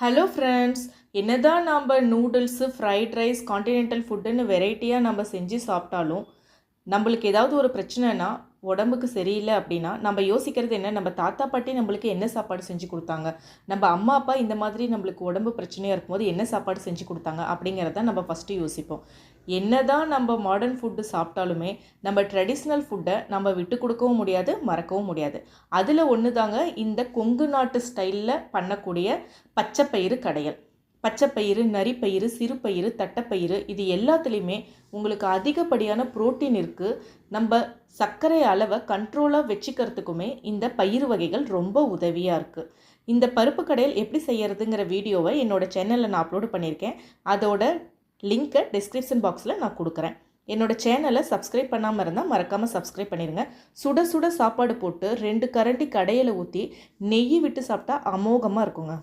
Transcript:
Hello friends, என்னதான் நம்ம noodles, fried rice, continental ஃபுட்டுன்னு வெரைட்டியாக நம்ம செஞ்சு சாப்பிட்டாலும் நம்மளுக்கு ஏதாவது ஒரு பிரச்சனைனா, உடம்புக்கு சரியில்லை அப்படின்னா நம்ம யோசிக்கிறது என்ன, நம்ம தாத்தா பாட்டி நம்மளுக்கு என்ன சாப்பாடு செஞ்சு கொடுத்தாங்க, நம்ம அம்மா அப்பா இந்த மாதிரி நம்மளுக்கு உடம்பு பிரச்சனையாக இருக்கும்போது என்ன சாப்பாடு செஞ்சு கொடுத்தாங்க அப்படிங்கிறத நம்ம ஃபஸ்ட்டு யோசிப்போம். என்னதான் நம்ம மாடர்ன் ஃபுட்டு சாப்பிட்டாலுமே நம்ம ட்ரெடிஷ்னல் ஃபுட்டை நம்ம விட்டு கொடுக்கவும் முடியாது, மறக்கவும் முடியாது. அதில் ஒன்று தாங்க இந்த கொங்கு நாட்டு ஸ்டைலில் பண்ணக்கூடிய பச்சைப்பயிறு கடையல். பச்சைப்பயிறு, நரிப்பயிறு, சிறுபயிறு, தட்டைப்பயிறு இது எல்லாத்துலேயுமே உங்களுக்கு அதிகப்படியான புரோட்டீன் இருக்குது. நம்ம சர்க்கரை அளவை கண்ட்ரோலாக வச்சுக்கிறதுக்குமே இந்த பயிறு வகைகள் ரொம்ப உதவியாக இருக்குது. இந்த பருப்பு கடையல் எப்படி செய்யறதுங்கிற வீடியோவை என்னோடய சேனலில் நான் அப்லோடு பண்ணியிருக்கேன். அதோட லிங்க்கை டிஸ்கிரிப்ஷன் பாக்ஸில் நான் கொடுக்குறேன். என்னோடய சேனலை சப்ஸ்கிரைப் பண்ணாமல் இருந்தால் மறக்காமல் சப்ஸ்கிரைப் பண்ணிடுங்க. சுட சுட சாப்பாடு போட்டு 2 கரண்டி கடையில் ஊற்றி நெய் விட்டு சாப்பிட்டா அமோகமாக இருக்குங்க.